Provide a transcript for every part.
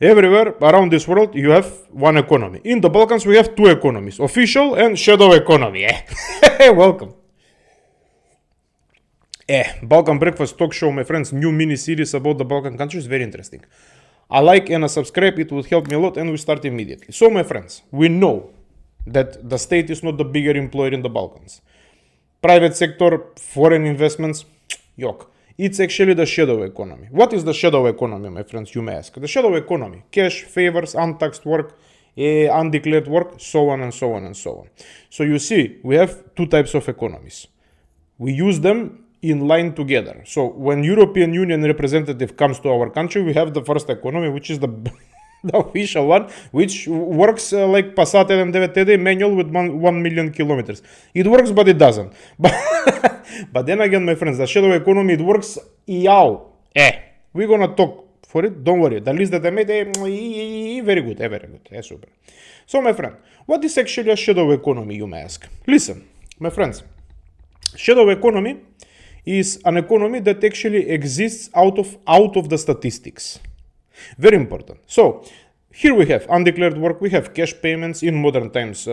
Everywhere around this world, you have one economy. In the Balkans, we have two economies, official and shadow economy. Welcome. Balkan Breakfast Talk Show, my friends, new mini-series about the Balkan countries, very interesting. A like and a subscribe, it would help me a lot, and we start immediately. So, my friends, we know that the state is not the bigger employer in the Balkans. Private sector, foreign investments, yok. It's actually the shadow economy. What is the shadow economy, my friends, you may ask? The shadow economy, cash, favors, untaxed work, undeclared work, so on and so on and so on. So you see, we have two types of economies. We use them in line together. So when European Union representative comes to our country, we have the first economy, which is the official one, which works like Passat and DVD manual with 1 million kilometers. It works, but it doesn't. But then again, my friends, the shadow economy, it works. We're gonna talk for it. Don't worry. The list that I made, very good, very good, super. So, my friend, what is actually a shadow economy, you may ask? Listen, my friends, shadow economy is an economy that actually exists out of the statistics. Very important. So, here we have undeclared work, we have cash payments, in modern times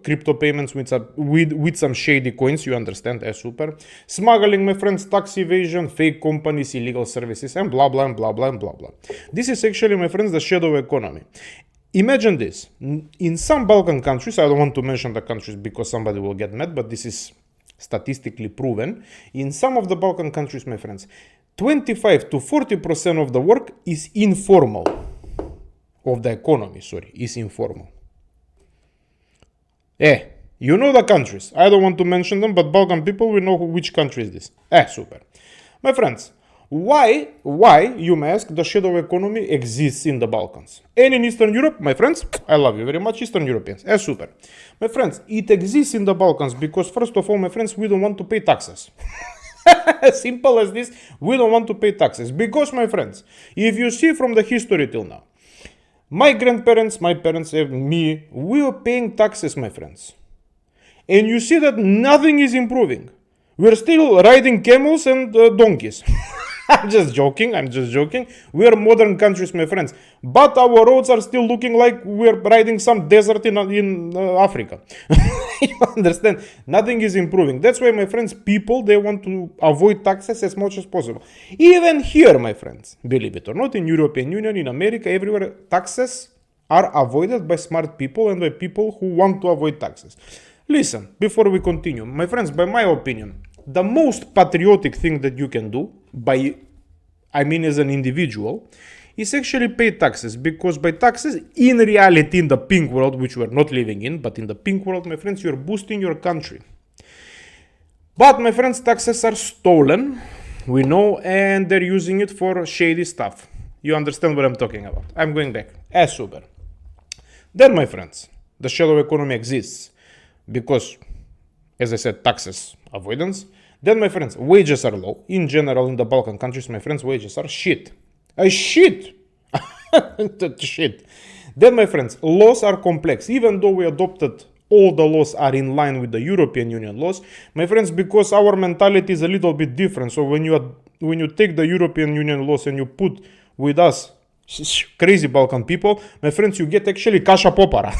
crypto payments with some shady coins, you understand, super. Smuggling, my friends, tax evasion, fake companies, illegal services, and blah blah and blah blah and blah blah. This is actually, my friends, the shadow economy. Imagine this. In some Balkan countries, I don't want to mention the countries because somebody will get mad, but this is statistically proven. In some of the Balkan countries, my friends, 25 to 40% of the work is informal. Of the economy, is informal. You know the countries. I don't want to mention them, but Balkan people, we know which country is this. Super. My friends, why, you may ask, the shadow economy exists in the Balkans? And in Eastern Europe, my friends, I love you very much, Eastern Europeans. Super. My friends, it exists in the Balkans because, first of all, my friends, we don't want to pay taxes. As simple as this, we don't want to pay taxes. Because, my friends, if you see from the history till now, my grandparents, my parents, me, we are paying taxes, my friends. And you see that nothing is improving. We're still riding camels and donkeys. I'm just joking. We are modern countries, my friends. But our roads are still looking like we're riding some desert in Africa. You understand? Nothing is improving. That's why, my friends, people, they want to avoid taxes as much as possible. Even here, my friends, believe it or not, in European Union, in America, everywhere, taxes are avoided by smart people and by people who want to avoid taxes. Listen, before we continue, my friends, by my opinion, the most patriotic thing that you can do, as an individual, is actually pay taxes. Because by taxes, in reality, in the pink world, which we're not living in, but in the pink world, my friends, you're boosting your country. But, my friends, taxes are stolen, we know, and they're using it for shady stuff. You understand what I'm talking about. I'm going back. Super. Then, my friends, the shadow economy exists because, as I said, taxes avoidance. Then, my friends, wages are low. In general, in the Balkan countries, my friends, wages are shit. Shit. Shit. Then, my friends, laws are complex. Even though we adopted all the laws are in line with the European Union laws, my friends, because our mentality is a little bit different. So when you take the European Union laws and you put with us crazy Balkan people, my friends, you get actually Kaša Popara.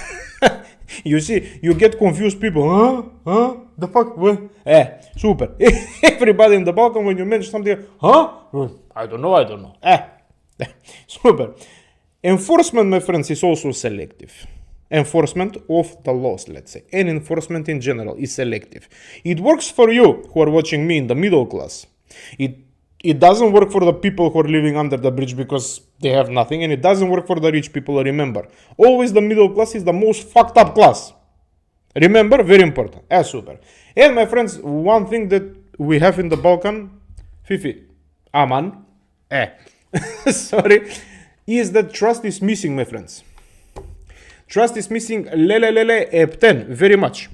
You see, you get confused people. The fuck? What? Super. Everybody in the Balkan, when you mention something, I don't know. Super. Enforcement, my friends, is also selective. Enforcement of the laws, let's say, and enforcement in general is selective. It works for you who are watching me in the middle class. It doesn't work for the people who are living under the bridge because they have nothing, and it doesn't work for the rich people. Remember, always the middle class is the most fucked up class. Remember, very important. Super. And my friends, one thing that we have in the Balkan, Fifi, Aman, sorry, is that trust is missing, my friends. Trust is missing, epten, very much.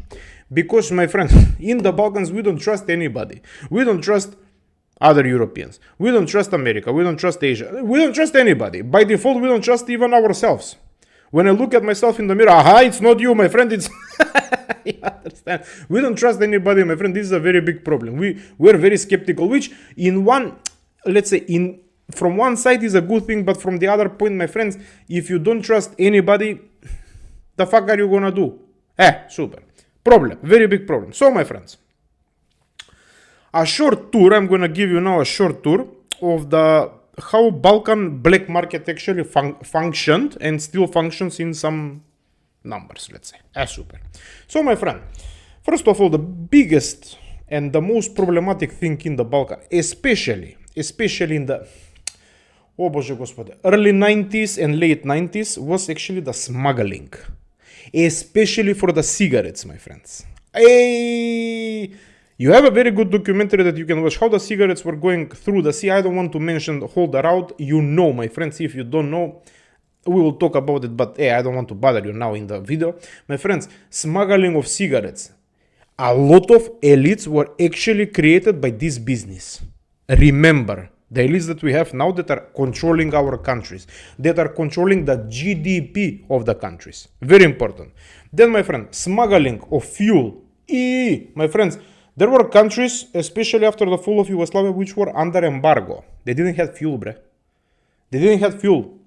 Because, my friends, in the Balkans, we don't trust anybody. We don't trust other Europeans. We don't trust America. We don't trust Asia. We don't trust anybody. By default, we don't trust even ourselves. When I look at myself in the mirror, it's not you, my friend, it's... You understand? We don't trust anybody, my friend. This is a very big problem. We're very skeptical, which in from one side is a good thing, but from the other point, my friends, if you don't trust anybody, the fuck are you gonna do? Super. Problem. Very big problem. So, my friends, a short tour, I'm gonna give you now a short tour of the how Balkan black market actually functioned and still functions in some numbers, let's say. Super. So, my friend, first of all, the biggest and the most problematic thing in the Balkan, especially in the early 90s and late 90s, was actually the smuggling. Especially for the cigarettes, my friends. You have a very good documentary that you can watch how the cigarettes were going through the sea. I don't want to mention the whole route. You know, my friends, if you don't know, we will talk about it, but I don't want to bother you now in the video. My friends, smuggling of cigarettes. A lot of elites were actually created by this business. Remember, the elites that we have now that are controlling our countries, that are controlling the GDP of the countries. Very important. Then, my friend, smuggling of fuel. My friends, there were countries, especially after the fall of Yugoslavia, which were under embargo. They didn't have fuel, bre. They didn't have fuel.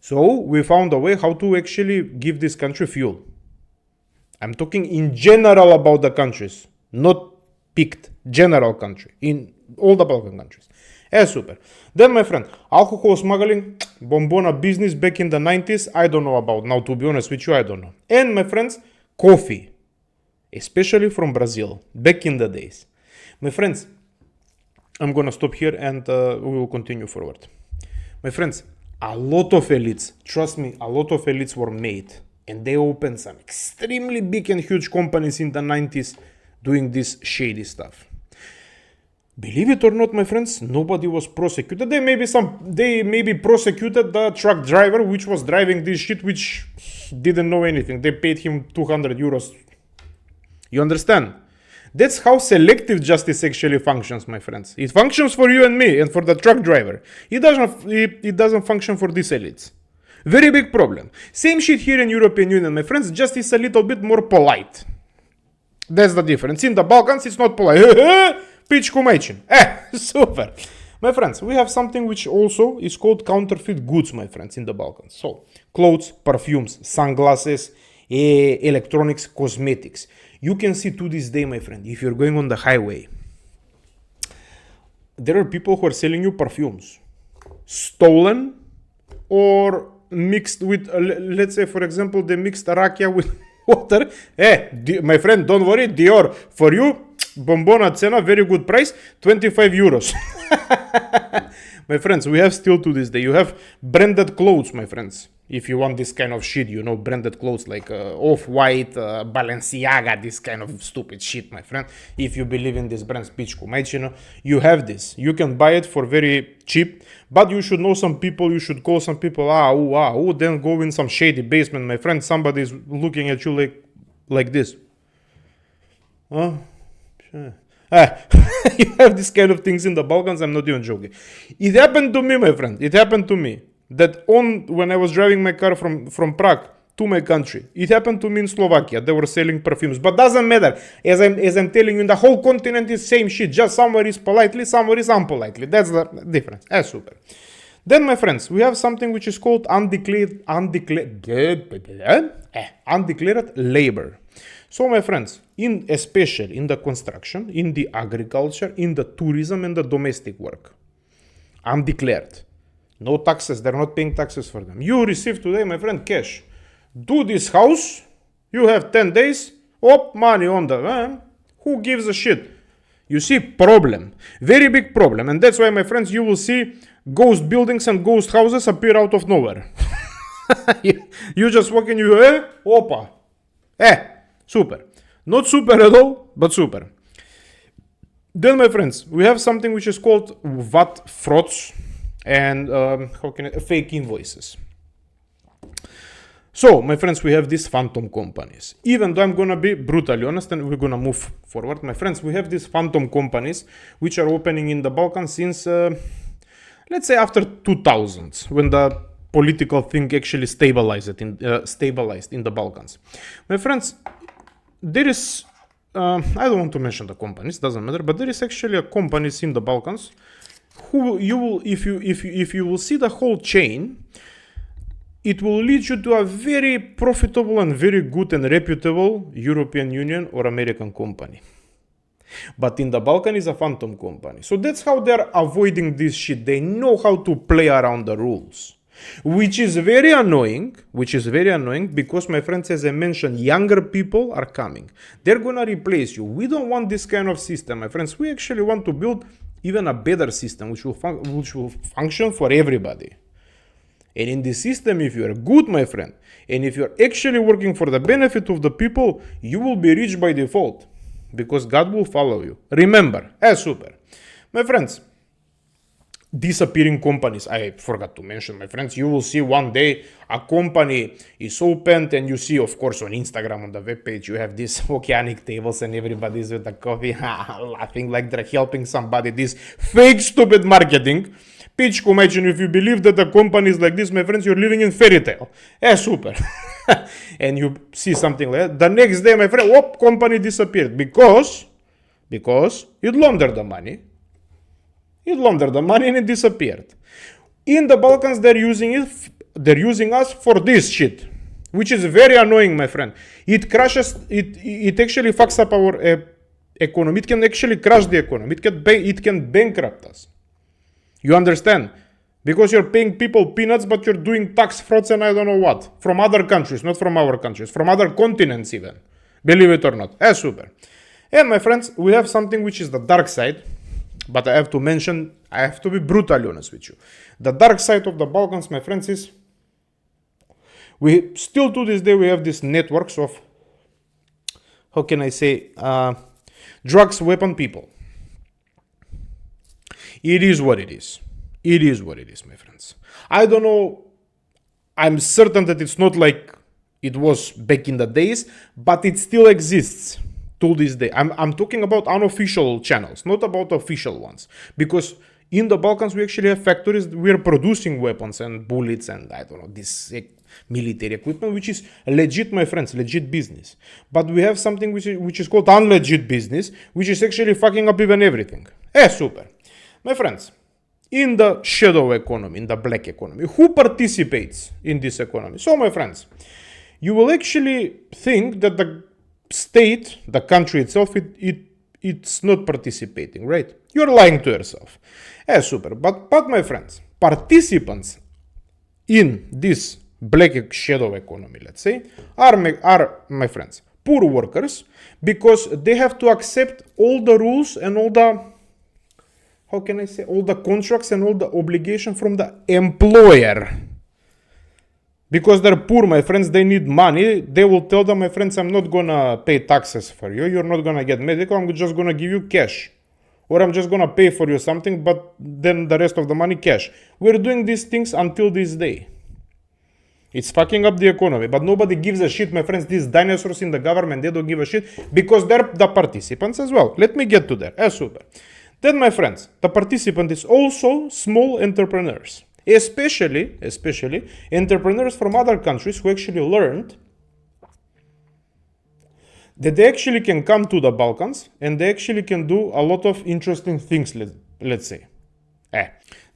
So we found a way how to actually give this country fuel. I'm talking in general about the countries, not picked general country, in all the Balkan countries. Super. Then, my friend, alcohol smuggling, bombona business back in the 90s, I don't know about now, to be honest with you, I don't know. And, my friends, coffee, especially from Brazil, back in the days. My friends, I'm gonna stop here and we will continue forward. My friends, a lot of elites, trust me, a lot of elites were made, and they opened some extremely big and huge companies in the 90s doing this shady stuff. Believe it or not, my friends, nobody was prosecuted. They maybe prosecuted the truck driver which was driving this shit, which didn't know anything. They paid him 200 euros. You understand? That's how selective justice actually functions, my friends. It functions for you and me and for the truck driver. It doesn't function for these elites. Very big problem. Same shit here in European Union, my friends, just is a little bit more polite. That's the difference. In the Balkans, it's not polite. Pičku majčin. Super. My friends, we have something which also is called counterfeit goods, my friends, in the Balkans. So, clothes, perfumes, sunglasses, electronics, cosmetics. You can see to this day, my friend, if you're going on the highway, there are people who are selling you perfumes. Stolen or mixed with, let's say, for example, they mixed rakia with water. My friend, don't worry, Dior, for you, bombona cena, very good price, 25 euros. My friends, we have still to this day, you have branded clothes, my friends. If you want this kind of shit, you know, branded clothes like Off-White, Balenciaga, this kind of stupid shit, my friend. If you believe in this brand, Pičku majčino, you have this. You can buy it for very cheap, but you should know some people, you should call some people, then go in some shady basement, my friend. Somebody is looking at you like this. You have this kind of things in the Balkans, I'm not even joking. It happened to me, my friend. It happened to me. That when I was driving my car from Prague to my country, it happened to me in Slovakia. They were selling perfumes, but doesn't matter. As I'm telling you, in the whole continent is same shit. Just somewhere is politely, somewhere is unpolitely. That's the difference. Super. Then, my friends, we have something which is called undeclared labor. So, my friends, especially in the construction, in the agriculture, in the tourism, and the domestic work, undeclared. No taxes, they're not paying taxes for them. You receive today, my friend, cash. Do this house, you have 10 days, money on the... who gives a shit? You see, problem. Very big problem. And that's why, my friends, you will see ghost buildings and ghost houses appear out of nowhere. You just walk in, you opa. Super. Not super at all, but super. Then, my friends, we have something which is called VAT frauds and fake invoices. So, my friends, we have these phantom companies. Even though I'm gonna be brutally honest and we're gonna move forward, my friends, we have these phantom companies which are opening in the Balkans since, let's say, after 2000, when the political thing actually stabilized in the Balkans. My friends, there is, I don't want to mention the companies, doesn't matter, but there is actually a companies in the Balkans who you will, if you will see the whole chain, it will lead you to a very profitable and very good and reputable European Union or American company. But in the Balkan is a phantom company. So that's how they're avoiding this shit. They know how to play around the rules. Which is very annoying, because, my friends, as I mentioned, younger people are coming. They're gonna replace you. We don't want this kind of system, my friends. We actually want to build even a better system which will function for everybody. And in this system, if you are good, my friend, and if you're actually working for the benefit of the people, you will be rich by default, because God will follow you. Remember, super. My friends, disappearing companies. I forgot to mention, my friends, you will see one day a company is opened, and you see, of course, on Instagram, on the webpage, you have these oceanic tables and everybody's with a coffee, laughing like they're helping somebody. This fake, stupid marketing. Pitch, imagine if you believe that the company is like this, my friends, you're living in fairy tale. Super. And you see something like that. The next day, my friend, company disappeared because it laundered the money. And it disappeared. In the Balkans, they're using us for this shit, which is very annoying, my friend. It crashes. It actually fucks up our economy. It can actually crash the economy. It can bankrupt us. You understand? Because you're paying people peanuts, but you're doing tax frauds and I don't know what. From other countries, not from our countries. From other continents even. Believe it or not. Super. And my friends, we have something which is the dark side. But I have to be brutally honest with you. The dark side of the Balkans, my friends, is we still to this day, we have these networks of, how can I say, drugs, weapon, people. It is what it is. It is what it is, my friends. I don't know. I'm certain that it's not like it was back in the days, but it still exists to this day. I'm talking about unofficial channels, not about official ones. Because in the Balkans, we actually have factories. We're producing weapons and bullets and, I don't know, this military equipment, which is legit, my friends, legit business. But we have something which is called unlegit business, which is actually fucking up even everything. Super. My friends, in the shadow economy, in the black economy, who participates in this economy? So, my friends, you will actually think that the state, the country itself, it's not participating, right? You're lying to yourself. Super. But my friends, participants in this black shadow economy, let's say, are my friends, poor workers, because they have to accept all the rules and all the, how can I say, all the contracts and all the obligation from the employer. Because they're poor, my friends, they need money. They will tell them, my friends, I'm not gonna pay taxes for you. You're not gonna get medical. I'm just gonna give you cash. Or I'm just gonna pay for you something, but then the rest of the money cash. We're doing these things until this day. It's fucking up the economy, but nobody gives a shit, my friends. These dinosaurs in the government, they don't give a shit because they're the participants as well. Let me get to that. Super. Then, my friends, the participant is also small entrepreneurs. Especially entrepreneurs from other countries who actually learned that they actually can come to the Balkans and they actually can do a lot of interesting things, let's say.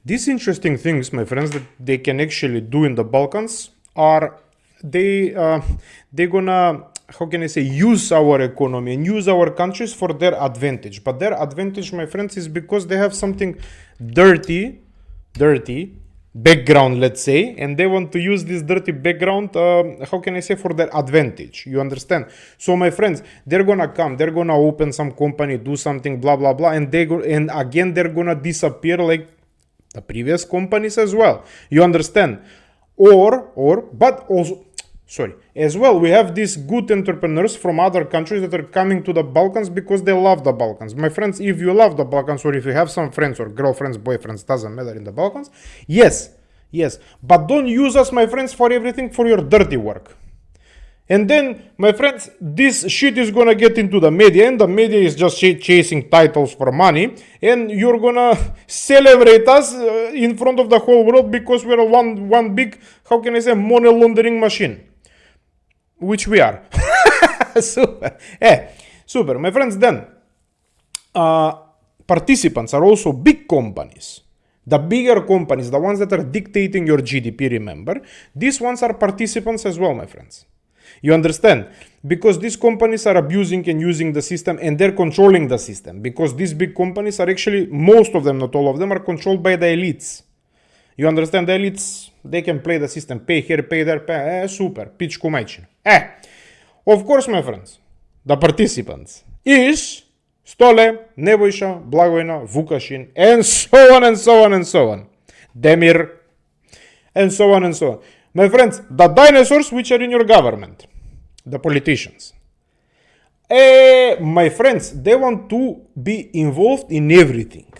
These interesting things, my friends, that they can actually do in the Balkans are they're gonna, how can I say, use our economy and use our countries for their advantage. But their advantage, my friends, is because they have something dirty background, let's say, and they want to use this dirty background, how can I say, for their advantage. You understand? So, my friends, they're gonna come, they're gonna open some company, do something, blah blah blah, and again they're gonna disappear like the previous companies as well. You understand? But also, as well, we have these good entrepreneurs from other countries that are coming to the Balkans because they love the Balkans. My friends, if you love the Balkans, or if you have some friends or girlfriends, boyfriends, doesn't matter, in the Balkans, yes, but don't use us, my friends, for everything, for your dirty work. And then, my friends, this shit is gonna get into the media, and the media is just chasing titles for money, and you're gonna celebrate us in front of the whole world because we're one big, how can I say, money laundering machine. Which we are. Super. Super. My friends, then, participants are also big companies. The bigger companies, the ones that are dictating your GDP, remember, these ones are participants as well, my friends. You understand? Because these companies are abusing and using the system and they're controlling the system. Because these big companies are actually, most of them, not all of them, are controlled by the elites. You understand? The elites, they can play the system. Pay here, pay there, pay. Super. Pici cu maicina. Of course, my friends, the participants is Stole, Nebojša, Blagojna, Vukašin, and so on and so on and so on. Demir, and so on and so on. My friends, the dinosaurs which are in your government, the politicians. My friends, they want to be involved in everything.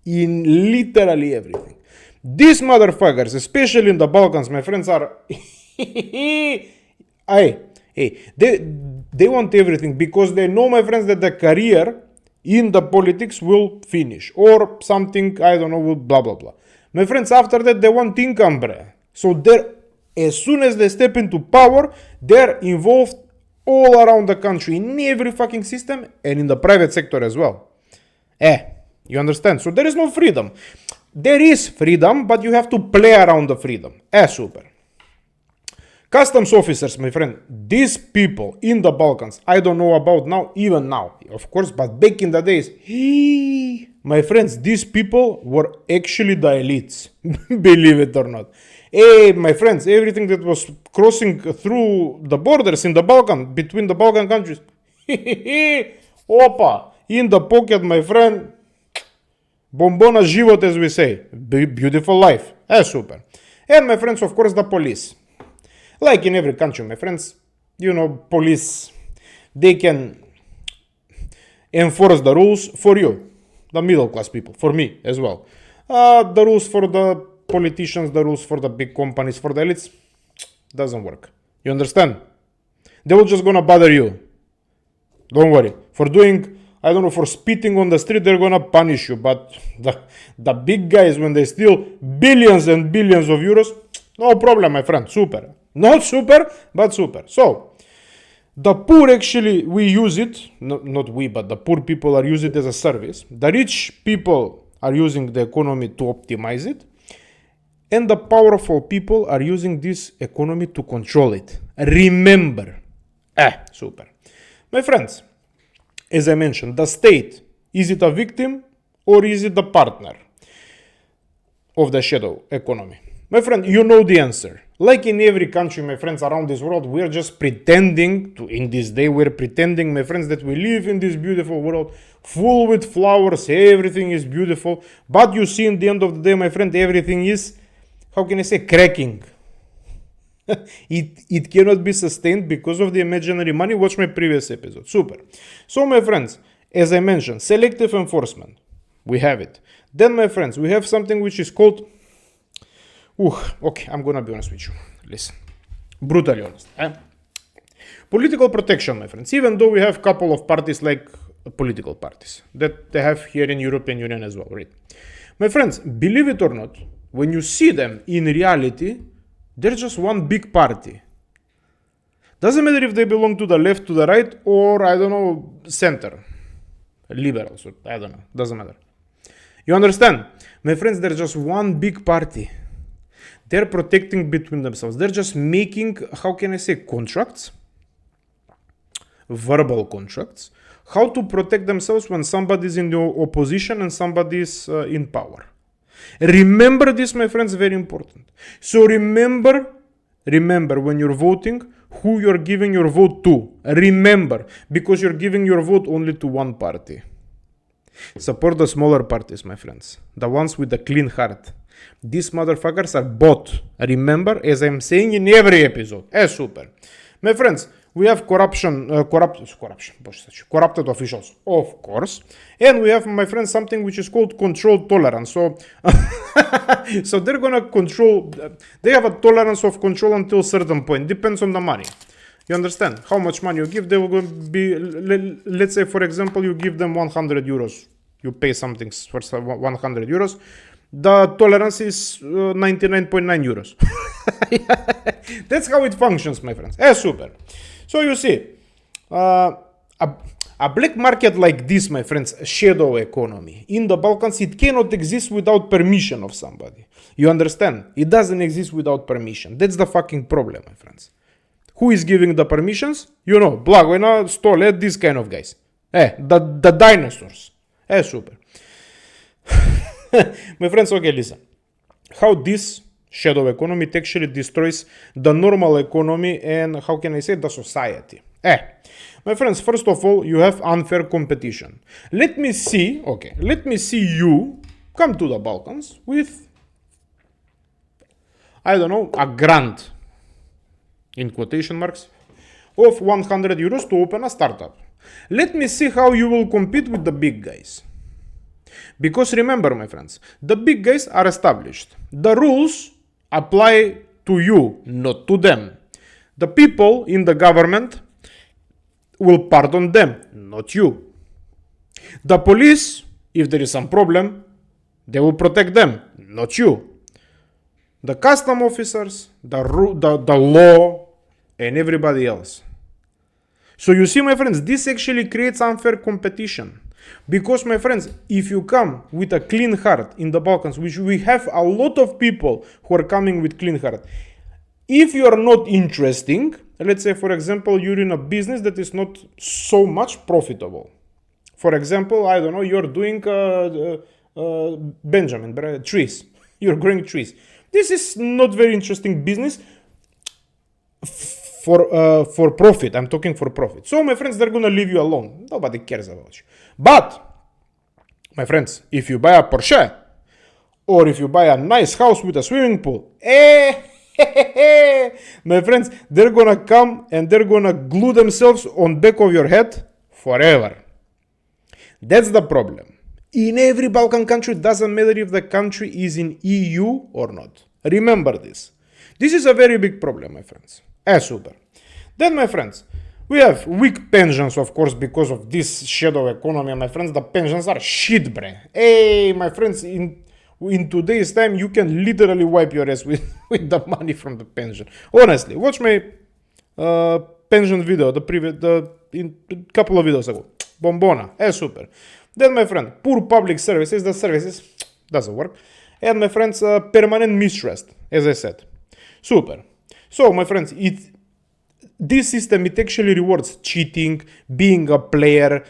In literally everything. These motherfuckers, especially in the Balkans, my friends, are... they want everything because they know, my friends, that the career in the politics will finish. Or something, I don't know, will blah, blah, blah. My friends, after that, they want income, bruh. So they're, as soon as they step into power, they're involved all around the country, in every fucking system, and in the private sector as well. You understand? So there is no freedom. There is freedom, but you have to play around the freedom. Super. Customs officers, my friend, these people in the Balkans, I don't know about now, even now, of course, but back in the days, my friends, these people were actually the elites, believe it or not. My friends, everything that was crossing through the borders in the Balkan, between the Balkan countries, opa, in the pocket, my friend, bombona život, as we say, beautiful life, super. And my friends, of course, the police. Like in every country, my friends, you know, police, they can enforce the rules for you, the middle class people, for me as well. The rules for the politicians, the rules for the big companies, for the elites, doesn't work. You understand? They will just gonna bother you. Don't worry. For doing, I don't know, for spitting on the street, they're gonna punish you. But the big guys, when they steal billions and billions of euros, no problem, my friend. Super. Not super, but super. So, the poor actually, we use it, not we, but the poor people are using it as a service. The rich people are using the economy to optimize it. And the powerful people are using this economy to control it. Remember. Super. My friends, as I mentioned, the state, is it a victim or is it the partner of the shadow economy? My friend, you know the answer. Like in every country, my friends, around this world, we're just pretending to, in this day, we're pretending, my friends, that we live in this beautiful world, full with flowers, everything is beautiful. But you see, in the end of the day, my friend, everything is, how can I say, cracking. It cannot be sustained because of the imaginary money. Watch my previous episode. Super. So, my friends, as I mentioned, selective enforcement. We have it. Then, my friends, we have something which is called... okay, I'm gonna be honest with you. Listen. Brutally honest. Political protection, my friends. Even though we have a couple of parties like political parties that they have here in European Union as well, right? My friends, believe it or not, when you see them in reality, they're just one big party. Doesn't matter if they belong to the left, to the right, or, I don't know, center. Liberals, or I don't know. Doesn't matter. You understand? My friends, they're just one big party. They're protecting between themselves. They're just making, how can I say, contracts, verbal contracts, how to protect themselves when somebody's in the opposition and somebody's in power. Remember this, my friends, very important. So remember when you're voting, who you're giving your vote to. Remember, because you're giving your vote only to one party. Support the smaller parties, my friends. The ones with the clean heart. These motherfuckers are bought. Remember, as I'm saying in every episode. Super. My friends, we have corrupted officials, of course. And we have, my friends, something which is called control tolerance. So, so they're gonna control, they have a tolerance of control until a certain point. Depends on the money. You understand? How much money you give, they will be, let's say, for example, you give them 100 euros. You pay something for 100 euros. The tolerance is 99.9 euros. That's how it functions, my friends. Super. So you see, A black market like this, my friends, a shadow economy, in the Balkans, it cannot exist without permission of somebody. You understand? It doesn't exist without permission. That's the fucking problem, my friends. Who is giving the permissions? You know, Blagojna, Stole, these kind of guys. The dinosaurs. Super. My friends, okay, listen. How this shadow economy actually destroys the normal economy and, how can I say, the society. My friends, first of all, you have unfair competition. Let me see you come to the Balkans with, I don't know, a grant, in quotation marks, of 100 euros to open a startup. Let me see how you will compete with the big guys. Because remember, my friends, the big guys are established. The rules apply to you, not to them. The people in the government will pardon them, not you. The police, if there is some problem, they will protect them, not you. The custom officers, the law, and everybody else. So you see, my friends, this actually creates unfair competition. Because, my friends, if you come with a clean heart in the Balkans, which we have a lot of people who are coming with clean heart, if you are not interesting, let's say, for example, you're in a business that is not so much profitable. For example, I don't know, you're doing trees. You're growing trees. This is not very interesting business for profit. I'm talking for profit. So, my friends, they're gonna leave you alone. Nobody cares about you. But, my friends, if you buy a Porsche, or if you buy a nice house with a swimming pool, my friends, they're gonna come and they're gonna glue themselves on back of your head forever. That's the problem. In every Balkan country, doesn't matter if the country is in EU or not. Remember this. This is a very big problem, my friends. Super. Then, my friends, we have weak pensions, of course, because of this shadow economy. My friends, the pensions are shit, bre. My friends, in today's time, you can literally wipe your ass with the money from the pension. Honestly, watch my pension video, in a couple of videos ago. Bombona. Super. Then, my friend, poor public services, the services doesn't work. And, my friends, permanent mistrust, as I said. Super. So, my friends, this system, it actually rewards cheating, being a player,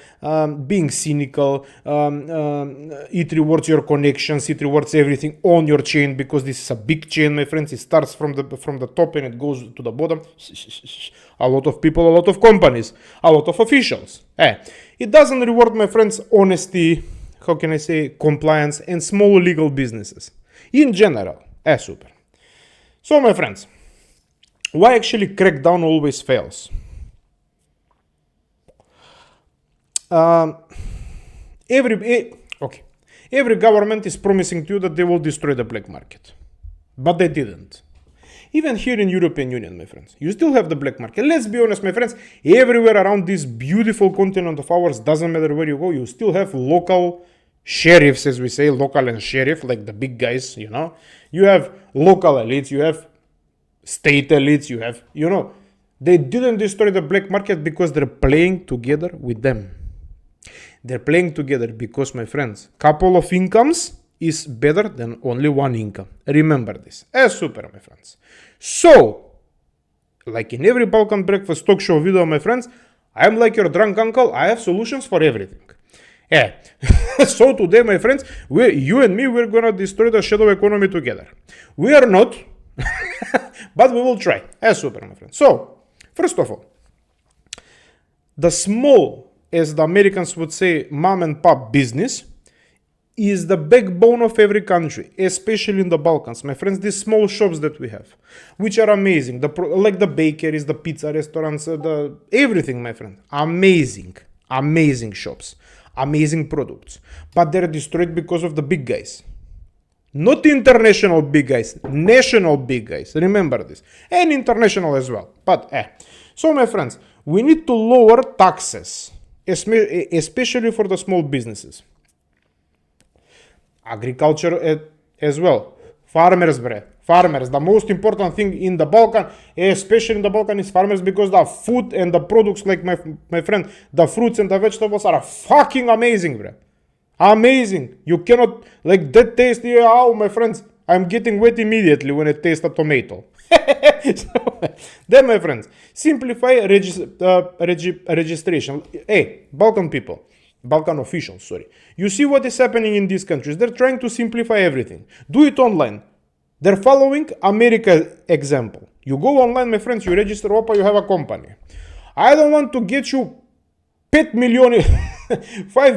being cynical. It rewards your connections. It rewards everything on your chain, because this is a big chain, my friends. It starts from the top and it goes to the bottom. A lot of people, a lot of companies, a lot of officials. It doesn't reward, my friends, honesty, how can I say, compliance, and small legal businesses. In general, super. So, my friends, why actually crackdown always fails? Every government is promising to you that they will destroy the black market, but they didn't. Even here in European Union, my friends, you still have the black market. Let's be honest, my friends, everywhere around this beautiful continent of ours, doesn't matter where you go, you still have local sheriffs, as we say, local and sheriff, like the big guys, you know. You have local elites, you have state elites, you have, they didn't destroy the black market because they're playing together with them. They're playing together because, my friends, couple of incomes is better than only one income. Remember this. Super, my friends. So, like in every Balkan Breakfast Talk Show video, my friends, I'm like your drunk uncle. I have solutions for everything. So today, my friends, you and me, we're gonna destroy the shadow economy together. We are not, but we will try. Super, my friends. So, first of all, the small, as the Americans would say, mom and pop business is the backbone of every country, especially in the Balkans. My friends, these small shops that we have, which are amazing, like the bakeries, the pizza restaurants, everything, my friend. Amazing shops, amazing products. But they're destroyed because of the big guys. Not international big guys, national big guys. Remember this. And international as well. But, So, my friends, we need to lower taxes, especially for the small businesses. Agriculture as well. Farmers, Farmers. The most important thing in the Balkan, especially in the Balkan, is farmers, because the food and the products, like my friend, the fruits and the vegetables are fucking amazing, bro. Amazing. You cannot, like, that taste, oh, my friends, I'm getting wet immediately when I taste a tomato. Then, my friends, simplify registration. Hey, Balkan people, Balkan officials, sorry. You see what is happening in these countries. They're trying to simplify everything. Do it online. They're following America's example. You go online, my friends, you register OPA, you have a company. I don't want to get you 5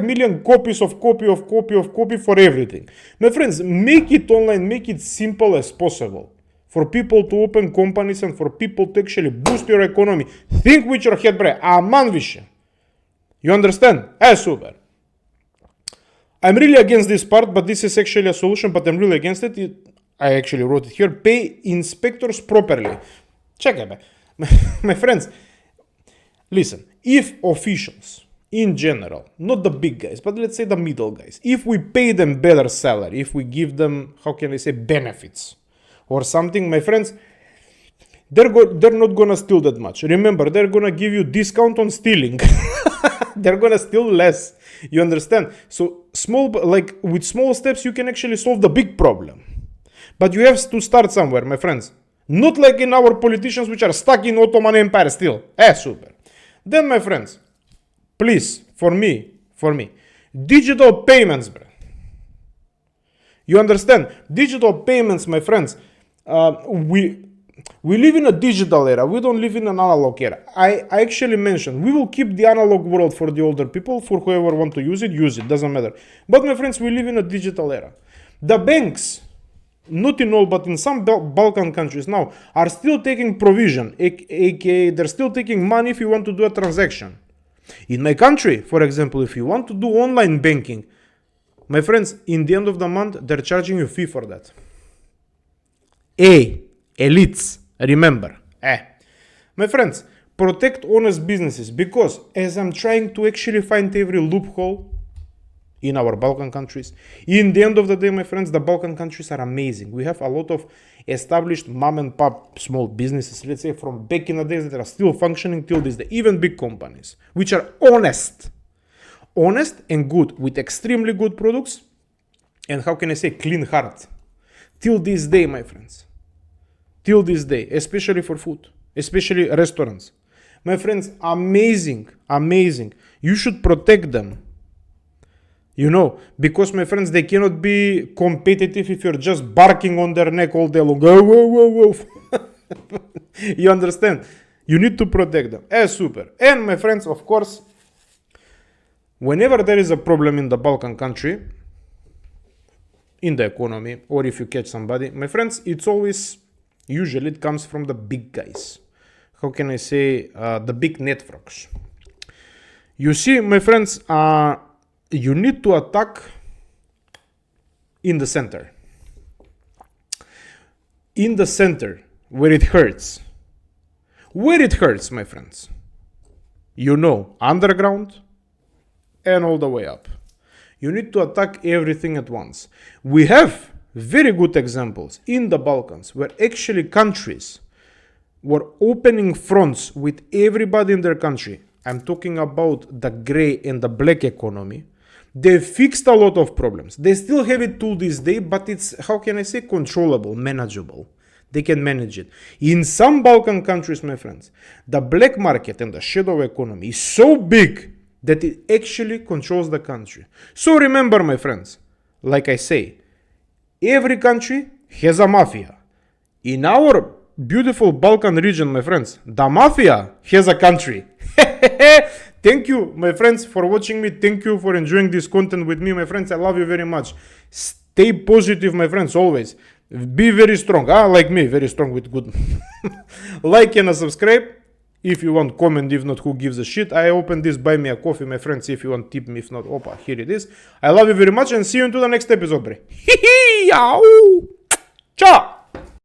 million copies of copy for everything. My friends, make it online, make it simple as possible for people to open companies and for people to actually boost your economy. Think with your head, bre. Aman više. You understand? Super. I'm really against this part, but this is actually a solution, but I'm really against it. I actually wrote it here. Pay inspectors properly. Check it. My friends, listen. If officials, in general, not the big guys, but let's say the middle guys, if we pay them better salary, if we give them, how can I say, benefits or something, my friends, they're not gonna steal that much. Remember, they're gonna give you discount on stealing. They're gonna steal less. You understand? So with small steps, you can actually solve the big problem. But you have to start somewhere, my friends. Not like in our politicians, which are stuck in Ottoman Empire still. Super. Then, my friends, please, for me, digital payments, bro. You understand? Digital payments, my friends. We live in a digital era. We don't live in an analog era. I actually mentioned we will keep the analog world for the older people. For whoever want to use it, doesn't matter. But my friends, we live in a digital era. The banks, not in all, but in some Balkan countries now, are still taking provision, aka they're still taking money if you want to do a transaction. In my country, for example, if you want to do online banking, my friends, in the end of the month, they're charging you a fee for that. Elites, remember. My friends, protect honest businesses, because as I'm trying to actually find every loophole in our Balkan countries, in the end of the day, my friends, the Balkan countries are amazing. We have a lot of established mom and pop small businesses, let's say from back in the days, that are still functioning till this day, even big companies, which are honest and good, with extremely good products, and how can I say, clean heart. Till this day, my friends. Till this day, especially for food, especially restaurants. My friends, amazing. You should protect them. You know, because, my friends, they cannot be competitive if you're just barking on their neck all day long. Whoa. You understand? You need to protect them. Super. And, my friends, of course, whenever there is a problem in the Balkan country, in the economy, or if you catch somebody, my friends, usually it comes from the big guys. How can I say, the big networks. You see, my friends, you need to attack in the center. In the center, where it hurts. Where it hurts, my friends. You know, underground and all the way up. You need to attack everything at once. We have very good examples in the Balkans where actually countries were opening fronts with everybody in their country. I'm talking about the gray and the black economy. They fixed a lot of problems. They still have it to this day, but it's, how can I say, controllable, manageable. They can manage it. In some Balkan countries, my friends, the black market and the shadow economy is so big that it actually controls the country. So remember, my friends, like I say, every country has a mafia. In our beautiful Balkan region, my friends, the mafia has a country. Thank you, my friends, for watching me. Thank you for enjoying this content with me, my friends. I love you very much. Stay positive, my friends, always. Be very strong. Like me, very strong with good. Like and subscribe. If you want, comment. If not, who gives a shit? I opened this, buy me a coffee, my friends. If you want, tip me. If not, opa, here it is. I love you very much and see you into the next episode, bre. Ciao.